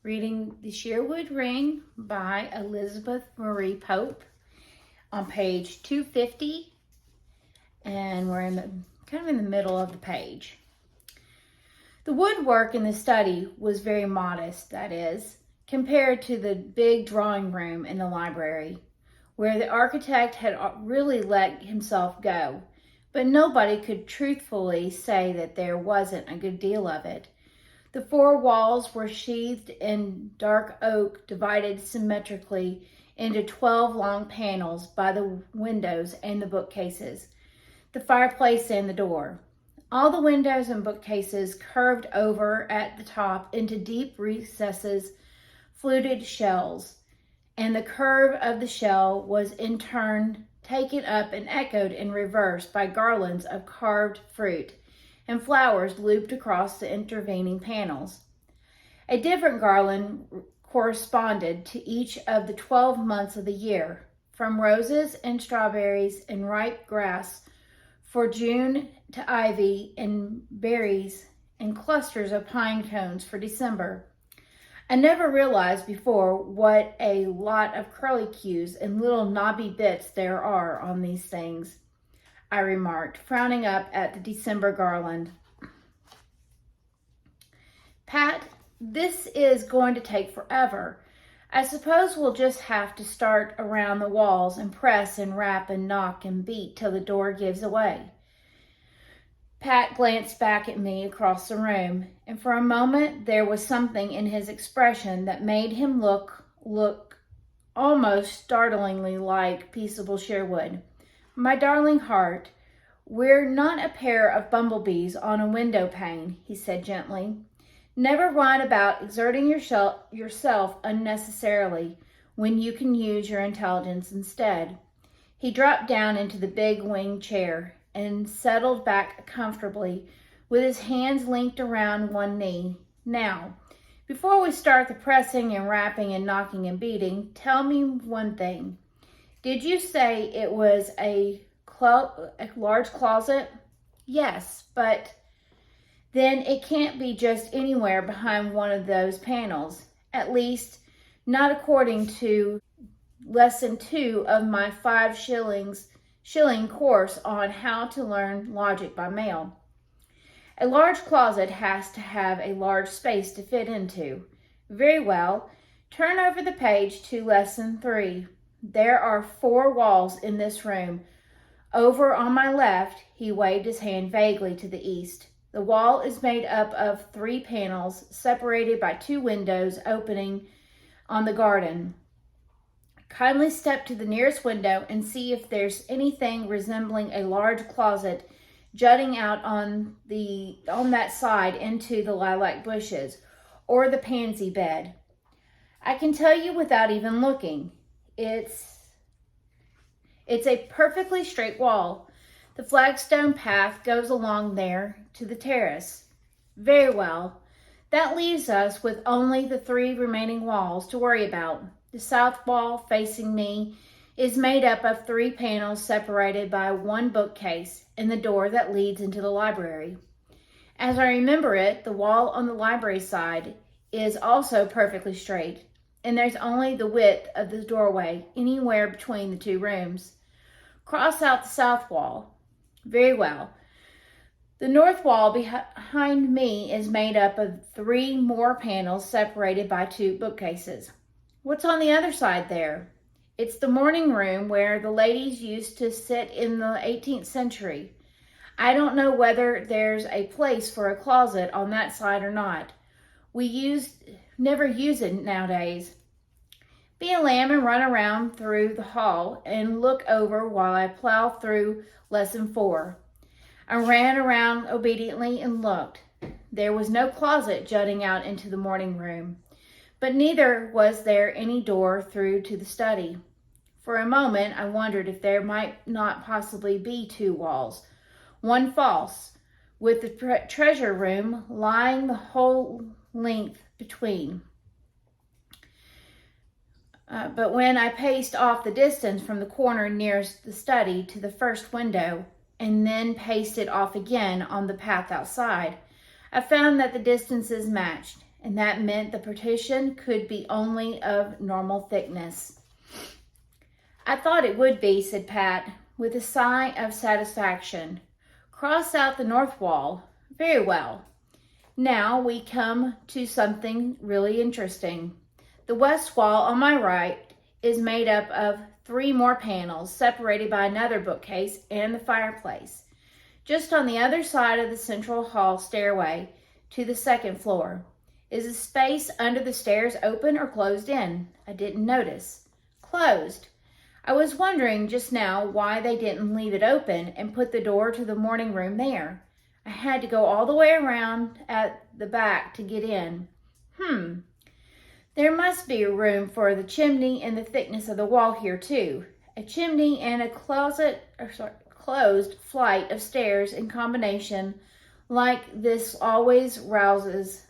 reading The Sherwood Ring by Elizabeth Marie Pope on page 250, and we're kind of in the middle of the page. The woodwork in the study was very modest, that is, compared to the big drawing room in the library, where the architect had really let himself go, but nobody could truthfully say that there wasn't a good deal of it. The four walls were sheathed in dark oak, divided symmetrically into 12 long panels by the windows and the bookcases, the fireplace and the door. All the windows and bookcases curved over at the top into deep recesses, fluted shells, and the curve of the shell was in turn taken up and echoed in reverse by garlands of carved fruit and flowers looped across the intervening panels. A different garland corresponded to each of the 12 months of the year, from roses and strawberries and ripe grass for June to ivy and berries and clusters of pine cones for December. I never realized before what a lot of curlicues and little knobby bits there are on these things, I remarked, frowning up at the December garland. Pat, this is going to take forever. I suppose we'll just have to start around the walls and press and rap and knock and beat till the door gives away. Pat glanced back at me across the room, and for a moment there was something in his expression that made him look almost startlingly like peaceable Sherwood. My darling heart, we're not a pair of bumblebees on a window pane, he said gently. Never run about exerting yourself unnecessarily when you can use your intelligence instead. He dropped down into the big wing chair and settled back comfortably with his hands linked around one knee. Now, before we start the pressing and rapping and knocking and beating, tell me one thing. Did you say it was a large closet? Yes, but then it can't be just anywhere behind one of those panels, at least not according to lesson 2 of my 5-shilling course on how to learn logic by mail. A large closet has to have a large space to fit into. Very well, turn over the page to lesson 3. There are 4 walls in this room. Over on my left, he waved his hand vaguely to the east. The wall is made up of 3 panels separated by 2 windows opening on the garden. Kindly step to the nearest window and see if there's anything resembling a large closet jutting out on that side into the lilac bushes or the pansy bed. I can tell you without even looking. It's a perfectly straight wall. The flagstone path goes along there to the terrace. Very well. That leaves us with only the 3 remaining walls to worry about. The south wall facing me is made up of 3 panels separated by 1 bookcase and the door that leads into the library. As I remember it, the wall on the library side is also perfectly straight, and there's only the width of the doorway anywhere between the 2 rooms. Cross out the south wall. Very well. The north wall behind me is made up of 3 more panels separated by 2 bookcases. What's on the other side there? It's the morning room where the ladies used to sit in the 18th century. I don't know whether there's a place for a closet on that side or not. We never use it nowadays. Be a lamb and run around through the hall and look over while I plow through lesson 4. I ran around obediently and looked. There was no closet jutting out into the morning room, but neither was there any door through to the study. For a moment, I wondered if there might not possibly be 2 walls, one false, with the treasure room lying the whole length between. But when I paced off the distance from the corner nearest the study to the first window, and then paced it off again on the path outside, I found that the distances matched, and that meant the partition could be only of normal thickness. I thought it would be, said Pat, with a sigh of satisfaction. Cross out the north wall. Very well. Now we come to something really interesting. The west wall on my right is made up of 3 more panels separated by another bookcase and the fireplace. Just on the other side of the central hall stairway to the second floor. Is the space under the stairs open or closed in? I didn't notice. Closed. I was wondering just now why they didn't leave it open and put the door to the morning room there. I had to go all the way around at the back to get in. There must be a room for the chimney and the thickness of the wall here too. A chimney and a closed flight of stairs in combination like this always rouses.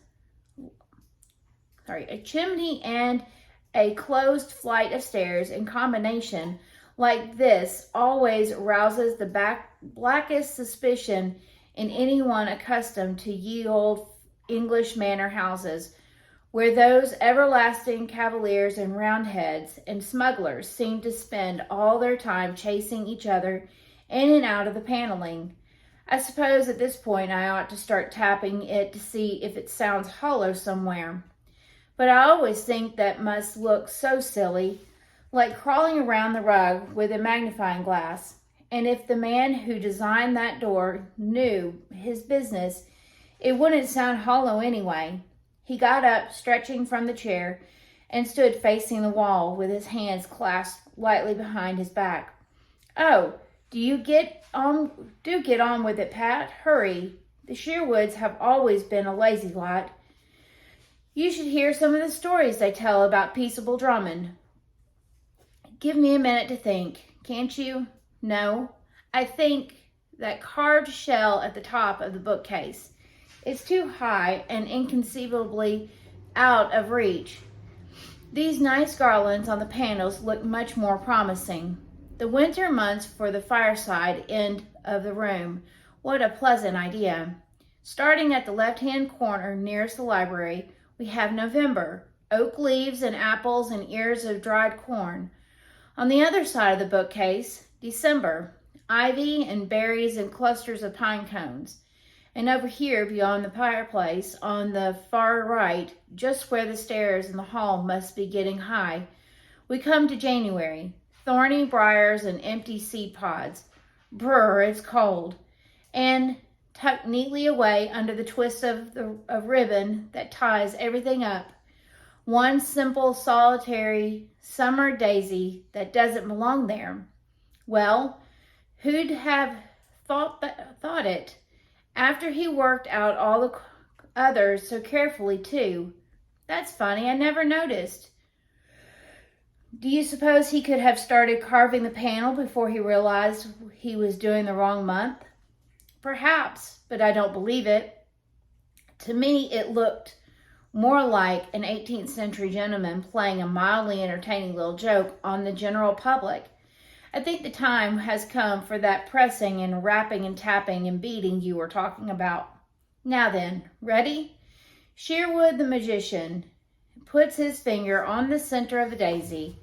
A chimney and a closed flight of stairs in combination like this always rouses the blackest suspicion in anyone accustomed to ye old English manor houses, where those everlasting cavaliers and roundheads and smugglers seem to spend all their time chasing each other in and out of the paneling. I suppose at this point I ought to start tapping it to see if it sounds hollow somewhere. But I always think that must look so silly, like crawling around the rug with a magnifying glass. And if the man who designed that door knew his business, it wouldn't sound hollow anyway. He got up, stretching from the chair, and stood facing the wall with his hands clasped lightly behind his back. Oh, do get on with it, Pat. Hurry. The Sherwoods have always been a lazy lot. You should hear some of the stories they tell about Peaceable Drummond. Give me a minute to think, can't you? No, I think that carved shell at the top of the bookcase. It's too high and inconceivably out of reach. These nice garlands on the panels look much more promising. The winter months for the fireside end of the room. What a pleasant idea. Starting at the left-hand corner nearest the library, we have November, oak leaves and apples and ears of dried corn. On the other side of the bookcase, December, ivy and berries and clusters of pine cones. And over here beyond the fireplace, on the far right, just where the stairs in the hall must be getting high, we come to January, thorny briars and empty seed pods. Brr, it's cold. And tucked neatly away under the twist of ribbon that ties everything up, one simple solitary summer daisy that doesn't belong there. Well, who'd have thought it? After he worked out all the others so carefully too. That's funny, I never noticed. Do you suppose he could have started carving the panel before he realized he was doing the wrong month? Perhaps, but I don't believe it. To me, it looked more like an 18th century gentleman playing a mildly entertaining little joke on the general public. I think the time has come for that pressing and rapping and tapping and beating you were talking about. Now then, ready? Sherwood the magician puts his finger on the center of the daisy.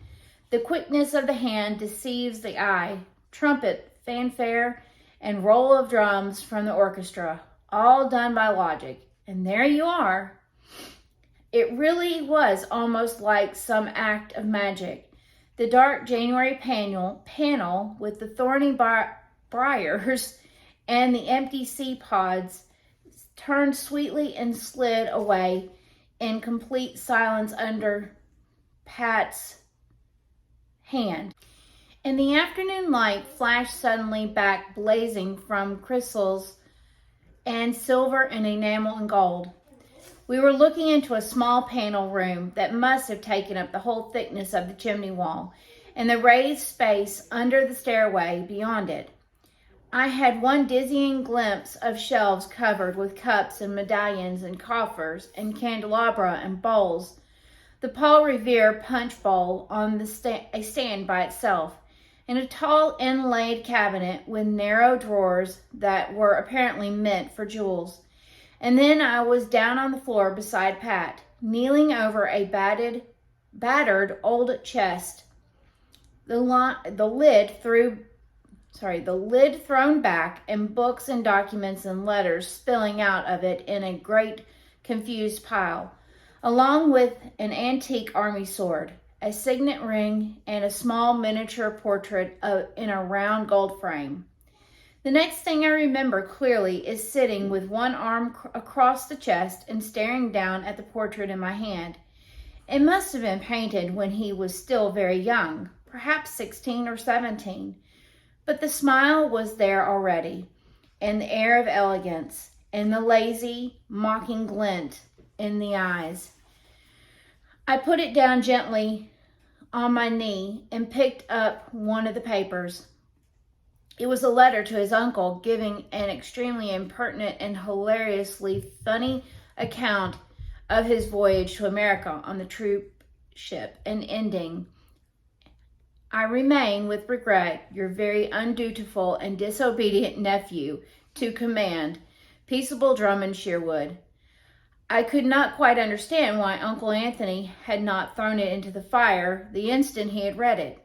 The quickness of the hand deceives the eye. Trumpet, fanfare, and roll of drums from the orchestra, all done by logic. And there you are. It really was almost like some act of magic. The dark January panel with the thorny briars and the empty seed pods turned sweetly and slid away in complete silence under Pat's hand. And the afternoon light flashed suddenly back blazing from crystals and silver and enamel and gold. We were looking into a small panel room that must have taken up the whole thickness of the chimney wall and the raised space under the stairway beyond it. I had one dizzying glimpse of shelves covered with cups and medallions and coffers and candelabra and bowls. The Paul Revere punch bowl on a stand by itself, and a tall inlaid cabinet with narrow drawers that were apparently meant for jewels. And then I was down on the floor beside Pat, kneeling over a battered old chest, the lid thrown back, and books and documents and letters spilling out of it in a great confused pile, along with an antique army sword, a signet ring, and a small miniature portrait in a round gold frame. The next thing I remember clearly is sitting with one arm across the chest and staring down at the portrait in my hand. It must have been painted when he was still very young, perhaps 16 or 17. But the smile was there already, and the air of elegance, and the lazy, mocking glint in the eyes. I put it down gently on my knee and picked up one of the papers. It was a letter to his uncle giving an extremely impertinent and hilariously funny account of his voyage to America on the troop ship, and ending, "I remain with regret your very undutiful and disobedient nephew to command, Peaceable Drummond Sherwood." I could not quite understand why Uncle Anthony had not thrown it into the fire the instant he had read it.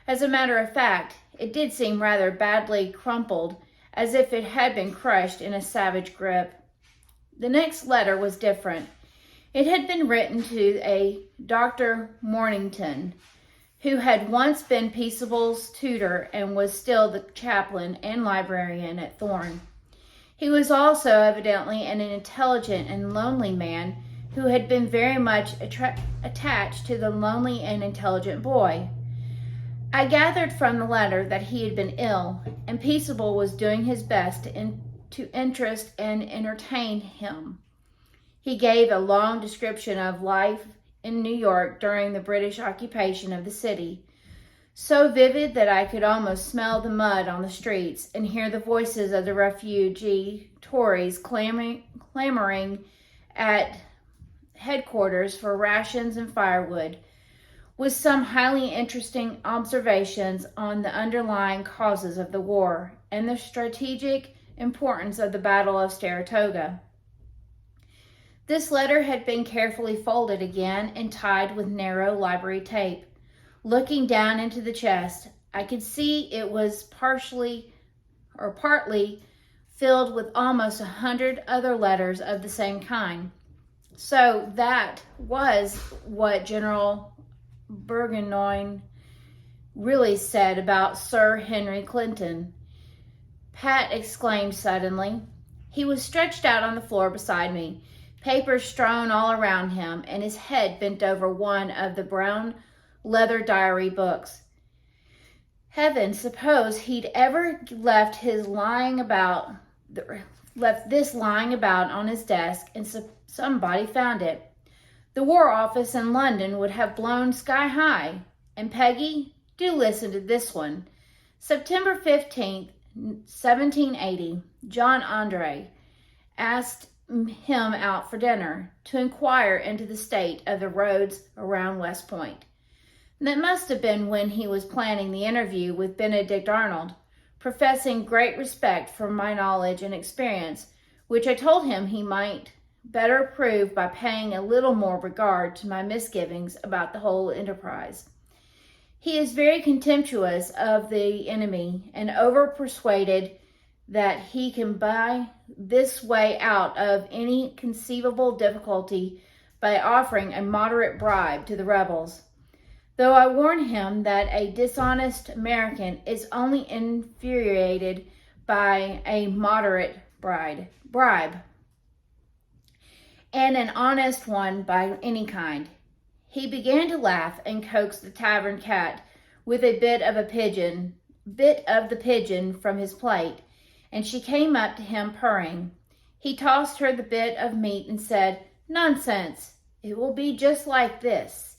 As a matter of fact, it did seem rather badly crumpled, as if it had been crushed in a savage grip. The next letter was different. It had been written to a Dr. Mornington, who had once been Peaceable's tutor and was still the chaplain and librarian at Thorn. He was also evidently an intelligent and lonely man who had been very much attached to the lonely and intelligent boy. I gathered from the letter that he had been ill, and Peaceable was doing his best to interest and entertain him. He gave a long description of life in New York during the British occupation of the city, so vivid that I could almost smell the mud on the streets and hear the voices of the refugee Tories clamoring at headquarters for rations and firewood, with some highly interesting observations on the underlying causes of the war and the strategic importance of the Battle of Saratoga. This letter had been carefully folded again and tied with narrow library tape. Looking down into the chest, I could see it was partly filled with almost 100 other letters of the same kind. So that was what General Burgoyne really said about Sir Henry Clinton. Pat exclaimed suddenly. He was stretched out on the floor beside me, papers strewn all around him, and his head bent over one of the brown leather diary books. Heaven, suppose he'd ever left this lying about on his desk and somebody found it. The War Office in London would have blown sky high. And Peggy, do listen to this one. September 15th, 1780, John Andre asked him out for dinner to inquire into the state of the roads around West Point. That must have been when he was planning the interview with Benedict Arnold, professing great respect for my knowledge and experience, which I told him he might better prove by paying a little more regard to my misgivings about the whole enterprise. He is very contemptuous of the enemy and over-persuaded that he can buy this way out of any conceivable difficulty by offering a moderate bribe to the rebels, though I warn him that a dishonest American is only infuriated by a moderate bribe, and an honest one by any kind. He began to laugh and coax the tavern cat with a bit of the pigeon from his plate, and she came up to him purring. He tossed her the bit of meat and said, "Nonsense, it will be just like this."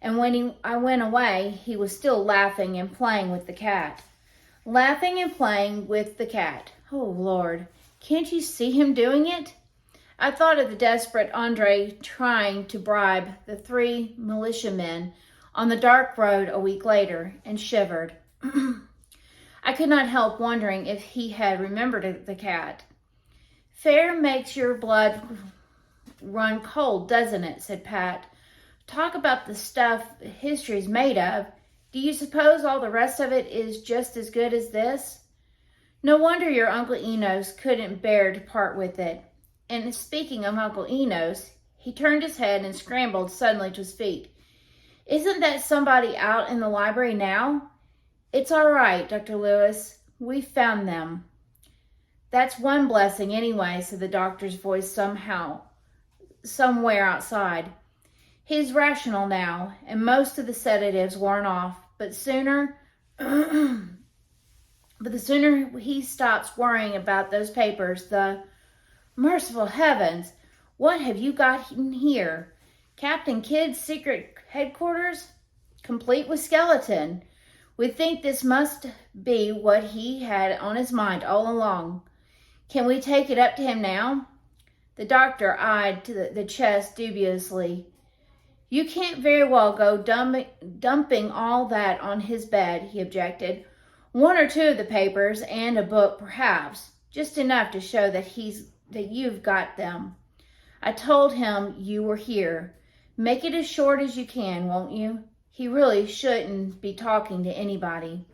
And when I went away, he was still laughing and playing with the cat. Laughing and playing with the cat. Oh, Lord, can't you see him doing it? I thought of the desperate Andre trying to bribe the 3 militiamen on the dark road a week later, and shivered. I could not help wondering if he had remembered the cat. Fair makes your blood run cold, doesn't it? Said Pat. Talk about the stuff history's made of. Do you suppose all the rest of it is just as good as this? No wonder your Uncle Enos couldn't bear to part with it. And speaking of Uncle Enos, he turned his head and scrambled suddenly to his feet. Isn't that somebody out in the library now? It's all right, Dr. Lewis. We found them. That's one blessing anyway, said the doctor's voice somewhere outside. He's rational now, and most of the sedatives worn off, but the sooner he stops worrying about those papers, the... Merciful heavens, what have you got in here? Captain Kidd's secret headquarters? Complete with skeleton. We think this must be what he had on his mind all along. Can we take it up to him now? The doctor eyed to the chest dubiously. You can't very well go dumping all that on his bed, he objected. One or two of the papers and a book, perhaps. Just enough to show that you've got them. I told him you were here. Make it as short as you can, won't you? He really shouldn't be talking to anybody.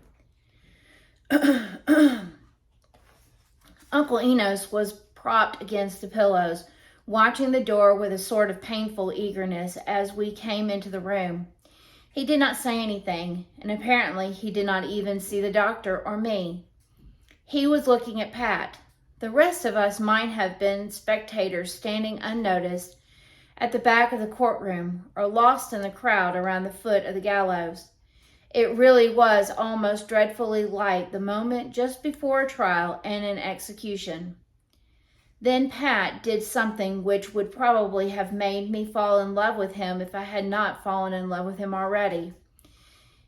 Uncle Enos was propped against the pillows, watching the door with a sort of painful eagerness as we came into the room. He did not say anything, and apparently he did not even see the doctor or me. He was looking at Pat. The rest of us might have been spectators standing unnoticed at the back of the courtroom or lost in the crowd around the foot of the gallows. It really was almost dreadfully like the moment just before a trial and an execution. Then Pat did something which would probably have made me fall in love with him if I had not fallen in love with him already.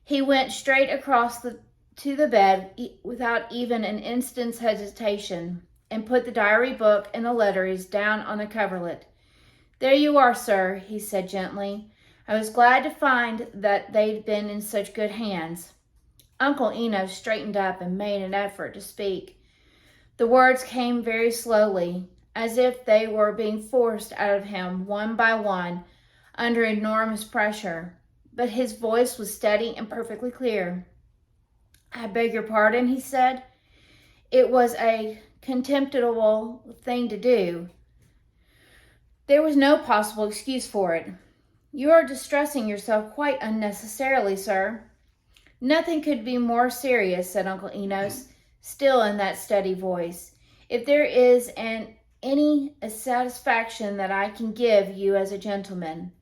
He went straight across to the bed without even an instant's hesitation and put the diary book and the letters down on the coverlet. There you are, sir, he said gently. I was glad to find that they'd been in such good hands. Uncle Enos straightened up and made an effort to speak. The words came very slowly, as if they were being forced out of him one by one under enormous pressure, but his voice was steady and perfectly clear. I beg your pardon, he said. It was a contemptible thing to do. There was no possible excuse for it. You are distressing yourself quite unnecessarily, sir. Nothing could be more serious, said Uncle Enos, still in that steady voice. If there is any satisfaction that I can give you as a gentleman.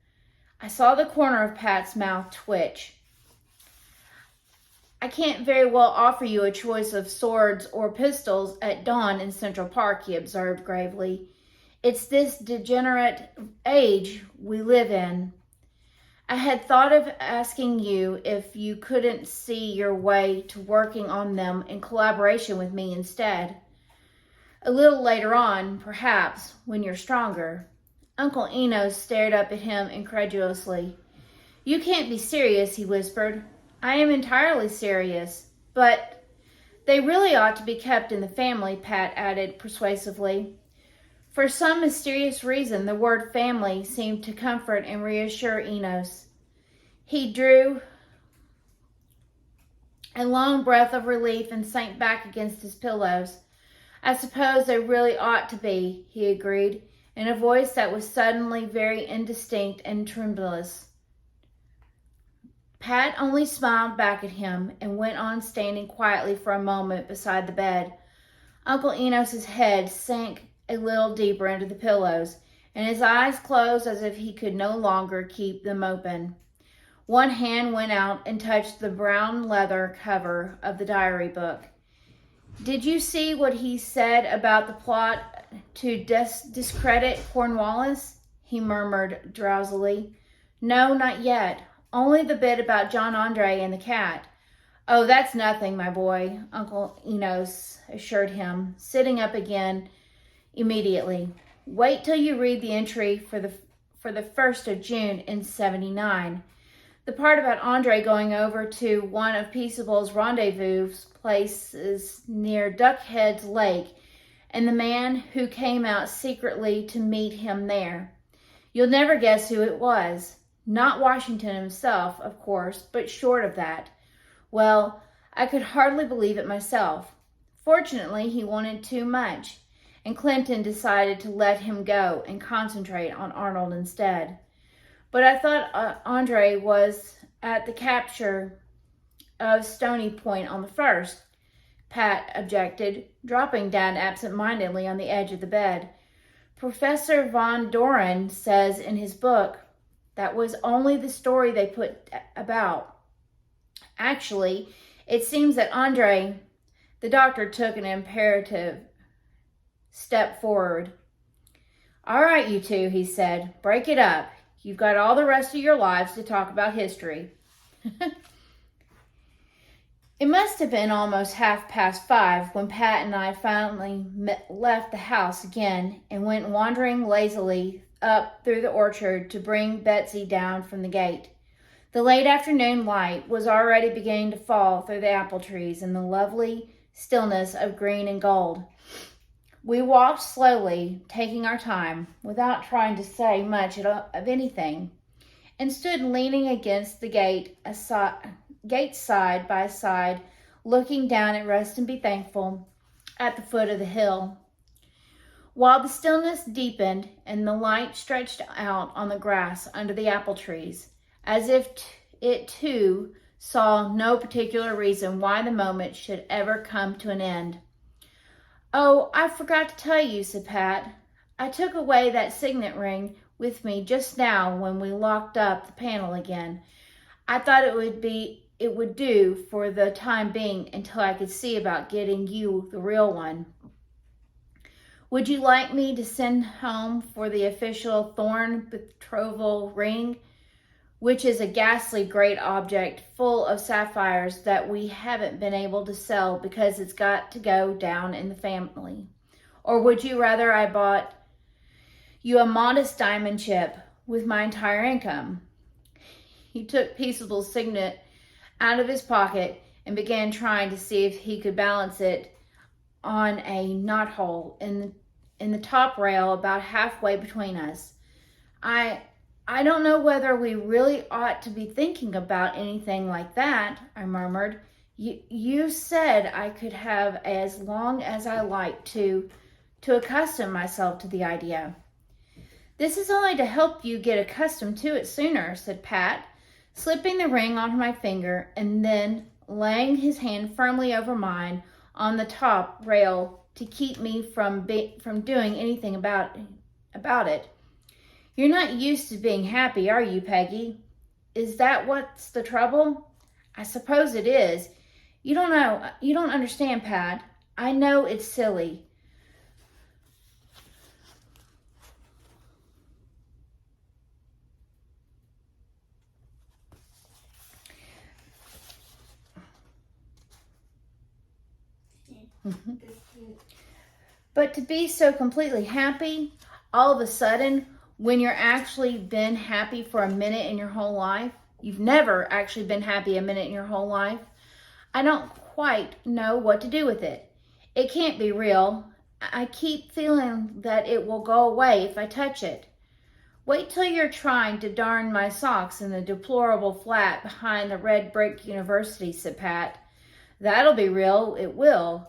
I saw the corner of Pat's mouth twitch. I can't very well offer you a choice of swords or pistols at dawn in Central Park, he observed gravely. It's this degenerate age we live in. I had thought of asking you if you couldn't see your way to working on them in collaboration with me instead. A little later on, perhaps, when you're stronger. Uncle Enos stared up at him incredulously. You can't be serious, he whispered. I am entirely serious, but they really ought to be kept in the family, Pat added persuasively. For some mysterious reason, the word family seemed to comfort and reassure Enos. He drew a long breath of relief and sank back against his pillows. I suppose they really ought to be, he agreed, in a voice that was suddenly very indistinct and tremulous. Pat only smiled back at him and went on standing quietly for a moment beside the bed. Uncle Enos's head sank a little deeper into the pillows, and his eyes closed as if he could no longer keep them open. One hand went out and touched the brown leather cover of the diary book. Did you see what he said about the plot to discredit Cornwallis? He murmured drowsily. No, not yet. Only the bit about John Andre and the cat. Oh, that's nothing, my boy, Uncle Enos assured him, sitting up again immediately. Wait till you read the entry for the 1st of June in 79. The part about Andre going over to one of Peaceable's rendezvous places near Duckhead's Lake and the man who came out secretly to meet him there. You'll never guess who it was. Not Washington himself, of course, but short of that. Well, I could hardly believe it myself. Fortunately, he wanted too much, and Clinton decided to let him go and concentrate on Arnold instead. But I thought Andre was at the capture of Stony Point on the 1st, Pat objected, dropping down absent-mindedly on the edge of the bed. Professor Von Doren says in his book that was only the story they put about. Actually, it seems that Andre, the doctor, took an imperative step forward. All right, you two, he said, break it up. You've got all the rest of your lives to talk about history. It must have been almost 5:30 when Pat and I finally left the house again and went wandering lazily up through the orchard to bring Betsy down from the gate. The late afternoon light was already beginning to fall through the apple trees in the lovely stillness of green and gold. We walked slowly, taking our time, without trying to say much of anything, and stood leaning against the gate side by side, looking down at Rest and Be Thankful at the foot of the hill. While the stillness deepened and the light stretched out on the grass under the apple trees, as if it too saw no particular reason why the moment should ever come to an end. Oh, I forgot to tell you, said Pat. I took away that signet ring with me just now when we locked up the panel again. I thought it would do for the time being until I could see about getting you the real one. Would you like me to send home for the official thorn betrothal ring, which is a ghastly great object full of sapphires that we haven't been able to sell because it's got to go down in the family? Or would you rather I bought you a modest diamond chip with my entire income? He took Peaceable's signet out of his pocket and began trying to see if he could balance it on a knothole in the top rail about halfway between us. I don't know whether we really ought to be thinking about anything like that, I murmured. You said I could have as long as I liked to accustom myself to the idea. This is only to help you get accustomed to it sooner, said Pat, slipping the ring on my finger and then laying his hand firmly over mine on the top rail to keep me from doing anything about it. You're not used to being happy, are you, Peggy? Is that what's the trouble? I suppose it is. You don't understand, Pat. I know it's silly. But to be so completely happy, all of a sudden, when you're actually been happy for a minute in your whole life, you've never actually been happy a minute in your whole life, I don't quite know what to do with it. It can't be real. I keep feeling that it will go away if I touch it. Wait till you're trying to darn my socks in the deplorable flat behind the red brick university, said Pat. That'll be real, it will.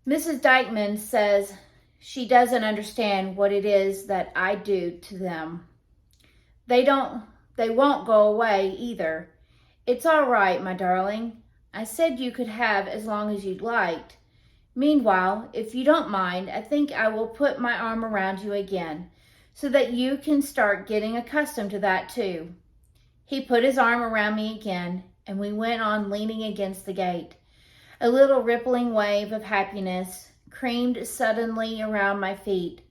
Mrs. Dykeman says she doesn't understand what it is that I do to them. They won't go away either. It's all right, my darling. I said you could have as long as you'd liked. Meanwhile, if you don't mind, I think I will put my arm around you again, so that you can start getting accustomed to that too. He put his arm around me again, and we went on leaning against the gate. A little rippling wave of happiness creamed suddenly around my feet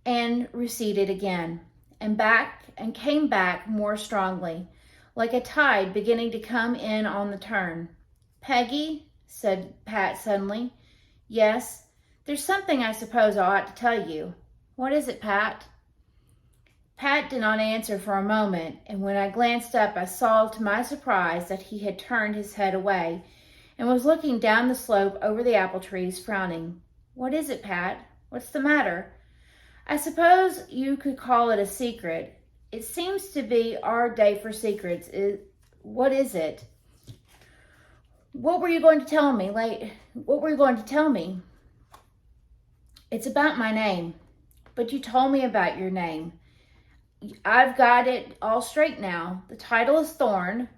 and receded again, and came back more strongly, like a tide beginning to come in on the turn. Peggy, said Pat suddenly. Yes, there's something I suppose I ought to tell you. What is it, Pat? Pat did not answer for a moment, and when I glanced up, I saw to my surprise that he had turned his head away and was looking down the slope over the apple trees, frowning. What is it, Pat? What's the matter? I suppose you could call it a secret. It seems to be our day for secrets. What is it? What were you going to tell me? What were you going to tell me? It's about my name. But you told me about your name. I've got it all straight now. The title is Thorne,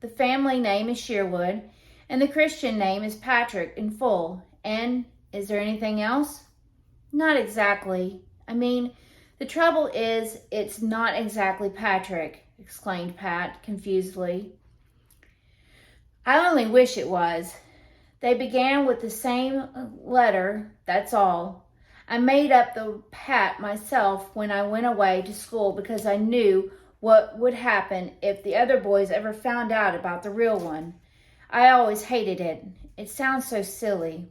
the family name is Sherwood, and the Christian name is Patrick in full. And is there anything else? Not exactly. I mean, the trouble is, it's not exactly Patrick, exclaimed Pat confusedly. I only wish it was. They began with the same letter, that's all. I made up the Pat myself when I went away to school because I knew what would happen if the other boys ever found out about the real one. I always hated it. It sounds so silly.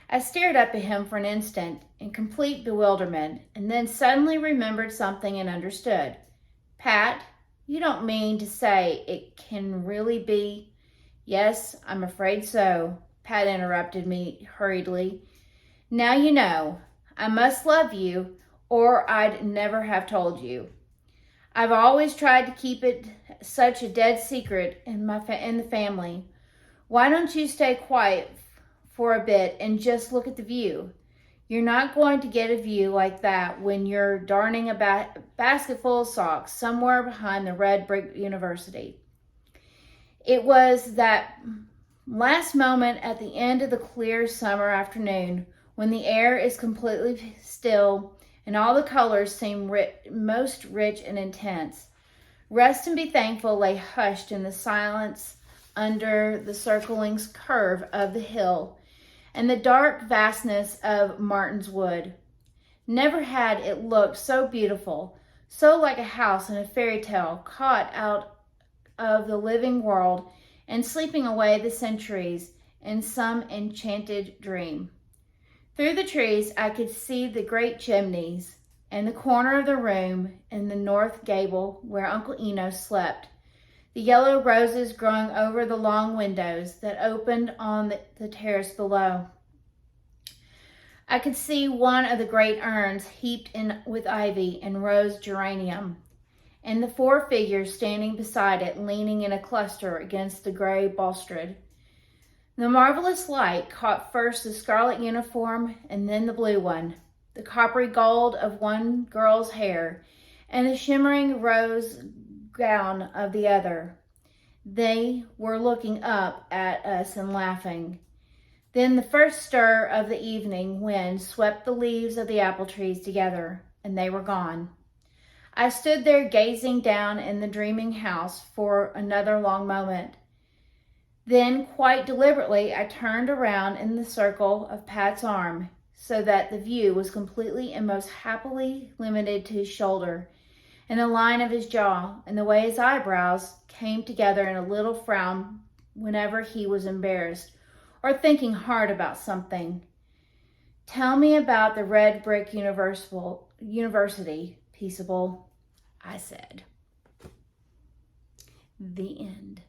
I stared up at him for an instant in complete bewilderment and then suddenly remembered something and understood. Pat, you don't mean to say it can really be? Yes, I'm afraid so, Pat interrupted me hurriedly. Now you know. I must love you, or I'd never have told you. I've always tried to keep it such a dead secret in the family. Why don't you stay quiet for a bit and just look at the view? You're not going to get a view like that when you're darning a basket full of socks somewhere behind the red brick university. It was that last moment at the end of the clear summer afternoon when the air is completely still and all the colors seem most rich and intense. Rest and be thankful lay hushed in the silence under the circling curve of the hill and the dark vastness of Martin's Wood. Never had it looked so beautiful, so like a house in a fairy tale caught out of the living world and sleeping away the centuries in some enchanted dream. Through the trees, I could see the great chimneys and the corner of the room in the north gable where Uncle Enos slept, the yellow roses growing over the long windows that opened on the terrace below. I could see one of the great urns heaped in with ivy and rose geranium, and the four figures standing beside it leaning in a cluster against the gray balustrade. The marvelous light caught first the scarlet uniform and then the blue one, the coppery gold of one girl's hair, and the shimmering rose gown of the other. They were looking up at us and laughing. Then the first stir of the evening wind swept the leaves of the apple trees together, and they were gone. I stood there gazing down in the dreaming house for another long moment. Then, quite deliberately, I turned around in the circle of Pat's arm so that the view was completely and most happily limited to his shoulder and the line of his jaw and the way his eyebrows came together in a little frown whenever he was embarrassed or thinking hard about something. Tell me about the red brick university, peaceable, I said. The end.